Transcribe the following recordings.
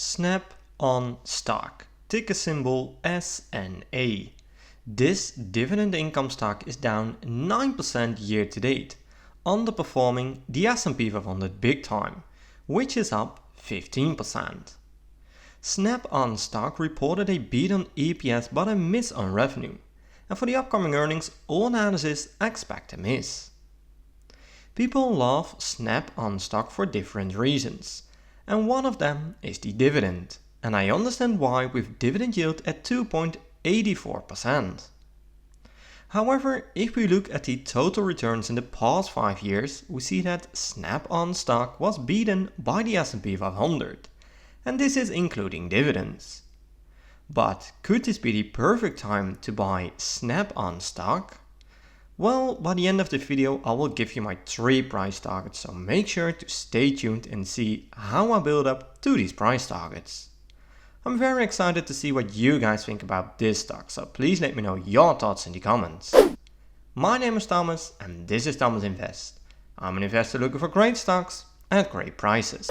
Snap-on stock, ticker symbol SNA. This dividend income stock is down 9% year to date, underperforming the S&P 500 big time, which is up 15%. Snap-on stock reported a beat on EPS but a miss on revenue, and for the upcoming earnings, all analysts expect a miss. People love Snap-on stock for different reasons, and one of them is the dividend, and I understand why with dividend yield at 2.84%. However, if we look at the total returns in the past 5 years, we see that Snap-on stock was beaten by the S&P 500, and this is including dividends. But could this be the perfect time to buy Snap-on stock? Well, by the end of the video I will give you my 3 price targets, so make sure to stay tuned and see how I build up to these price targets. I'm very excited to see what you guys think about this stock, so please let me know your thoughts in the comments. My name is Thomas and this is Thomas Invest. I'm an investor looking for great stocks at great prices.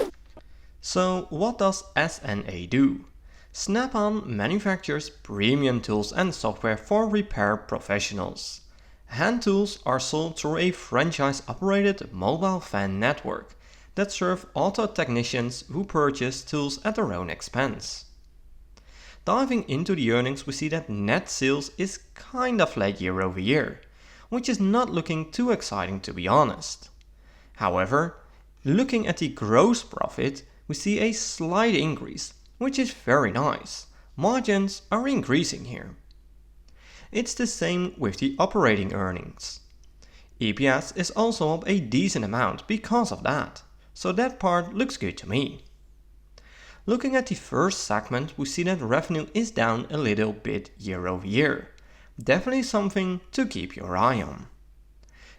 So what does SNA do? Snap-on manufactures premium tools and software for repair professionals. Hand tools are sold through a franchise-operated mobile van network that serve auto technicians who purchase tools at their own expense. Diving into the earnings, we see that net sales is kinda flat year over year, which is not looking too exciting to be honest. However, looking at the gross profit, we see a slight increase, which is very nice. Margins are increasing here. It's the same with the operating earnings. EPS is also up a decent amount because of that, so that part looks good to me. Looking at the first segment, we see that revenue is down a little bit year over year. Definitely something to keep your eye on.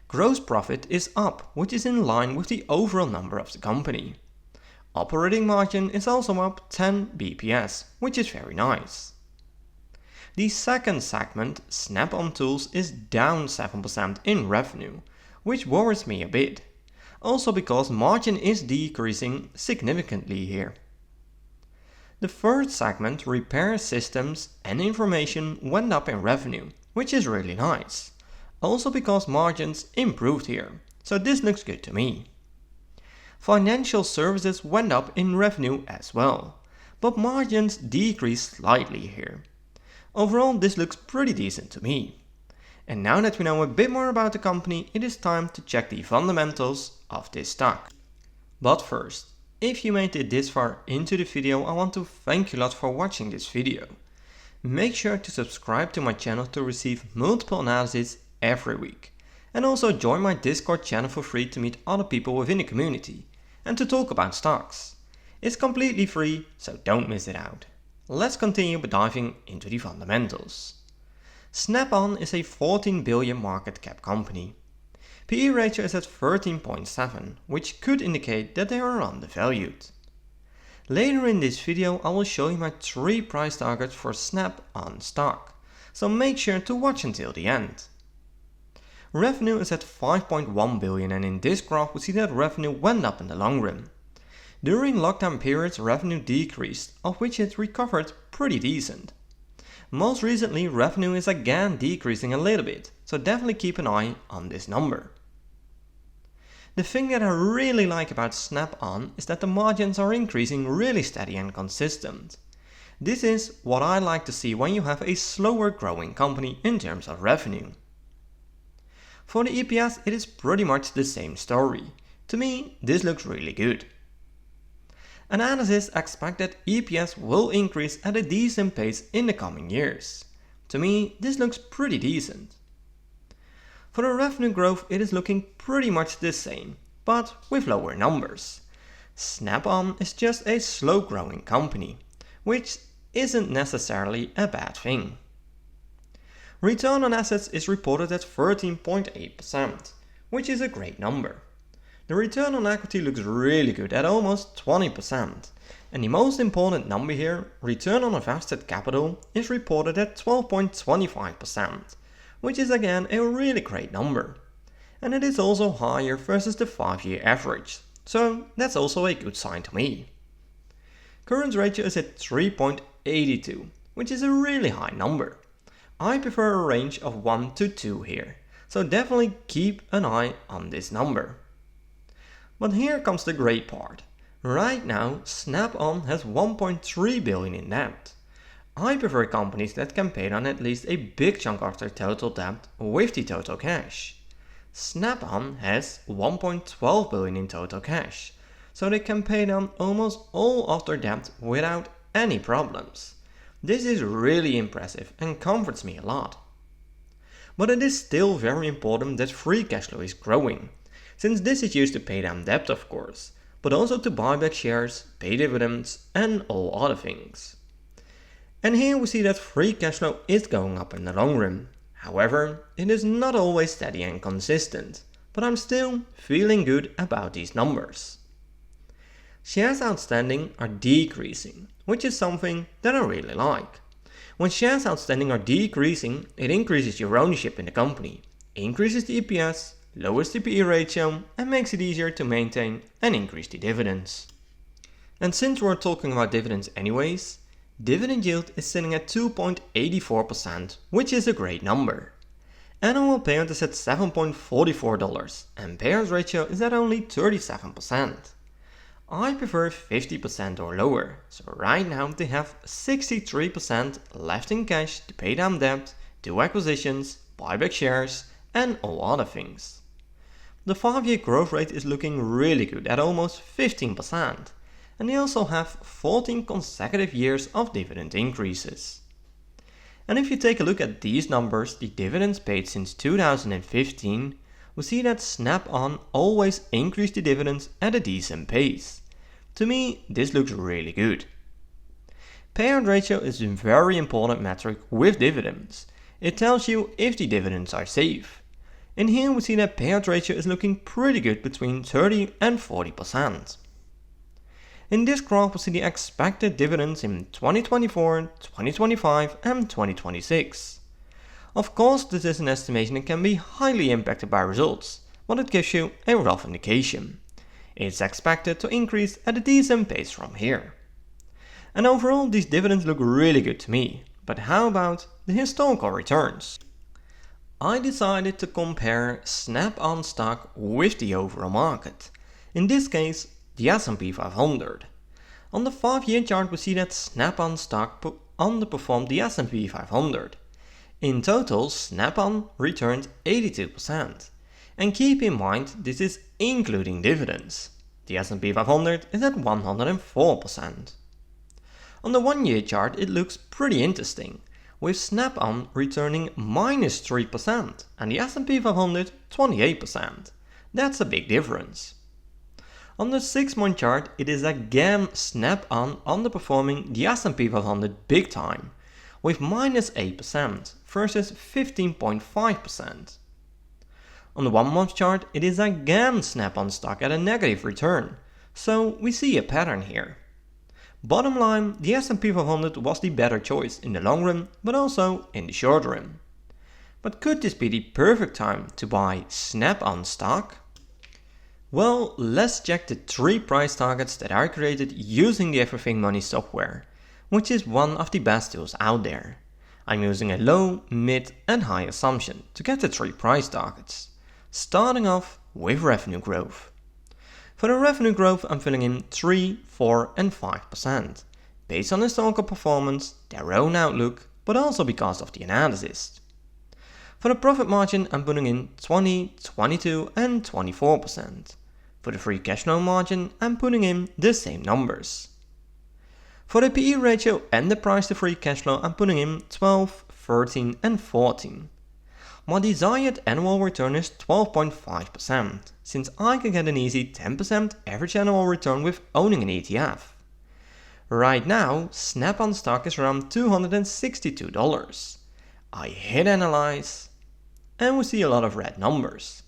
Gross profit is up, which is in line with the overall number of the company. Operating margin is also up 10 bps, which is very nice. The second segment, Snap-on Tools, is down 7% in revenue, which worries me a bit. Also because margin is decreasing significantly here. The third segment, Repair Systems and Information, went up in revenue, which is really nice. Also because margins improved here, so this looks good to me. Financial Services went up in revenue as well, but margins decreased slightly here. Overall, this looks pretty decent to me. And now that we know a bit more about the company, it is time to check the fundamentals of this stock. But first, if you made it this far into the video, I want to thank you a lot for watching this video. Make sure to subscribe to my channel to receive multiple analyses every week. And also join my Discord channel for free to meet other people within the community and to talk about stocks. It's completely free, so don't miss it out. Let's continue by diving into the fundamentals. Snap-on is a 14 billion market cap company. PE ratio is at 13.7, which could indicate that they are undervalued. Later in this video I will show you my 3 price targets for Snap-on stock, so make sure to watch until the end. Revenue is at 5.1 billion and in this graph we see that revenue went up in the long run. During lockdown periods revenue decreased, of which it recovered pretty decent. Most recently revenue is again decreasing a little bit, so definitely keep an eye on this number. The thing that I really like about Snap-on is that the margins are increasing really steady and consistent. This is what I like to see when you have a slower growing company in terms of revenue. For the EPS it is pretty much the same story. To me this looks really good. Analysts expect that EPS will increase at a decent pace in the coming years. To me, this looks pretty decent. For the revenue growth, it is looking pretty much the same, but with lower numbers. Snap-on is just a slow growing company, which isn't necessarily a bad thing. Return on assets is reported at 13.8%, which is a great number. The return on equity looks really good at almost 20%, and the most important number here, return on invested capital, is reported at 12.25%, which is again a really great number. And it is also higher versus the 5-year average, so that's also a good sign to me. Current ratio is at 3.82, which is a really high number. I prefer a range of 1 to 2 here, so definitely keep an eye on this number. But here comes the great part. Right now, Snap-on has 1.3 billion in debt. I prefer companies that can pay down at least a big chunk of their total debt with the total cash. Snap-on has 1.12 billion in total cash, so they can pay down almost all of their debt without any problems. This is really impressive and comforts me a lot. But it is still very important that free cash flow is growing, since this is used to pay down debt of course, but also to buy back shares, pay dividends and all other things. And here we see that free cash flow is going up in the long run. However, it is not always steady and consistent, but I'm still feeling good about these numbers. Shares outstanding are decreasing, which is something that I really like. When shares outstanding are decreasing, it increases your ownership in the company, increases the EPS, lowers the PE ratio and makes it easier to maintain and increase the dividends. And since we're talking about dividends anyways, dividend yield is sitting at 2.84%, which is a great number. Annual payout is at $7.44 and payout ratio is at only 37%. I prefer 50% or lower, so right now they have 63% left in cash to pay down debt, do acquisitions, buy back shares and all other things. The 5-year growth rate is looking really good at almost 15%. And they also have 14 consecutive years of dividend increases. And if you take a look at these numbers, the dividends paid since 2015, we see that Snap-on always increased the dividends at a decent pace. To me, this looks really good. Payout ratio is a very important metric with dividends. It tells you if the dividends are safe. And here we see that payout ratio is looking pretty good between 30 and 40%. In this graph we see the expected dividends in 2024, 2025 and 2026. Of course this is an estimation and can be highly impacted by results, but it gives you a rough indication. It's expected to increase at a decent pace from here. And overall these dividends look really good to me, but how about the historical returns? I decided to compare Snap-on stock with the overall market, in this case the S&P 500. On the 5-year chart we see that Snap-on stock underperformed the S&P 500. In total, Snap-on returned 82%. And keep in mind this is including dividends. The S&P 500 is at 104%. On the 1-year chart it looks pretty interesting, with Snap-on returning minus 3% and the S&P 500 28%. That's a big difference. On the 6-month chart, it is again Snap-on underperforming the S&P 500 big time, with minus 8% versus 15.5%. On the 1-month chart, it is again Snap-on stock at a negative return, so we see a pattern here. Bottom line, the S&P 500 was the better choice in the long run, but also in the short run. But could this be the perfect time to buy Snap-on stock? Well, let's check the 3 price targets that are created using the Everything Money software, which is one of the best tools out there. I'm using a low, mid and high assumption to get the 3 price targets, starting off with revenue growth. For the revenue growth I'm filling in 3, 4 and 5%, based on historical performance, their own outlook, but also because of the analysis. For the profit margin I'm putting in 20, 22 and 24%. For the free cash flow margin, I'm putting in the same numbers. For the PE ratio and the price to free cash flow, I'm putting in 12, 13 and 14. My desired annual return is 12.5%, since I can get an easy 10% average annual return with owning an ETF. Right now, Snap-on stock is around $262. I hit analyze, and we see a lot of red numbers.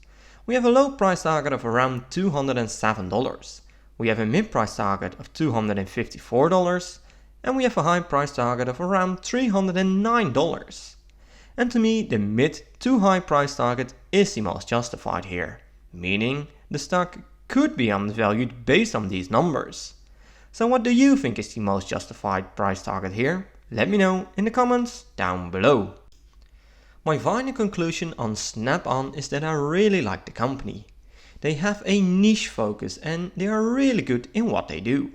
We have a low price target of around $207. We have a mid price target of $254 and we have a high price target of around $309. And to me the mid to high price target is the most justified here, meaning the stock could be undervalued based on these numbers. So what do you think is the most justified price target here? Let me know in the comments down below. My final conclusion on Snap-on is that I really like the company. They have a niche focus and they are really good in what they do.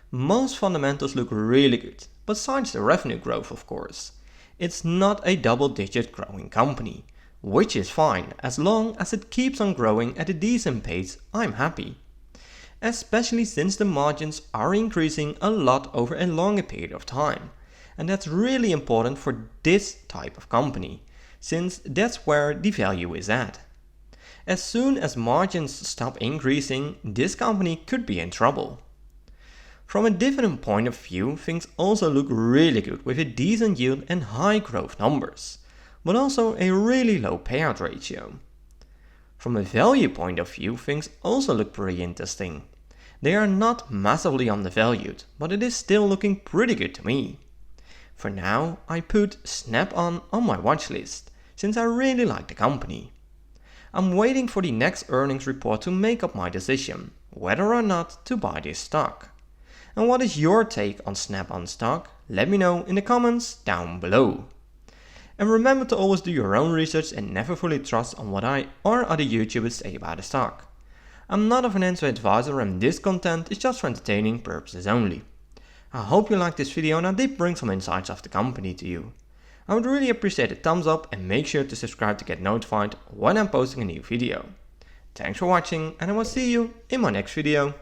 Most fundamentals look really good, besides the revenue growth of course. It's not a double-digit growing company, which is fine as long as it keeps on growing at a decent pace. I'm happy. Especially since the margins are increasing a lot over a longer period of time. And that's really important for this type of company, since that's where the value is at. As soon as margins stop increasing, this company could be in trouble. From a dividend point of view, things also look really good with a decent yield and high growth numbers, but also a really low payout ratio. From a value point of view, things also look pretty interesting. They are not massively undervalued, but it is still looking pretty good to me. For now, I put Snap-on my watch list, since I really like the company. I'm waiting for the next earnings report to make up my decision, whether or not to buy this stock. And what is your take on Snap-on stock? Let me know in the comments down below. And remember to always do your own research and never fully trust on what I or other YouTubers say about a stock. I'm not a financial advisor and this content is just for entertaining purposes only. I hope you liked this video and I did bring some insights of the company to you. I would really appreciate a thumbs up and make sure to subscribe to get notified when I'm posting a new video. Thanks for watching and I will see you in my next video.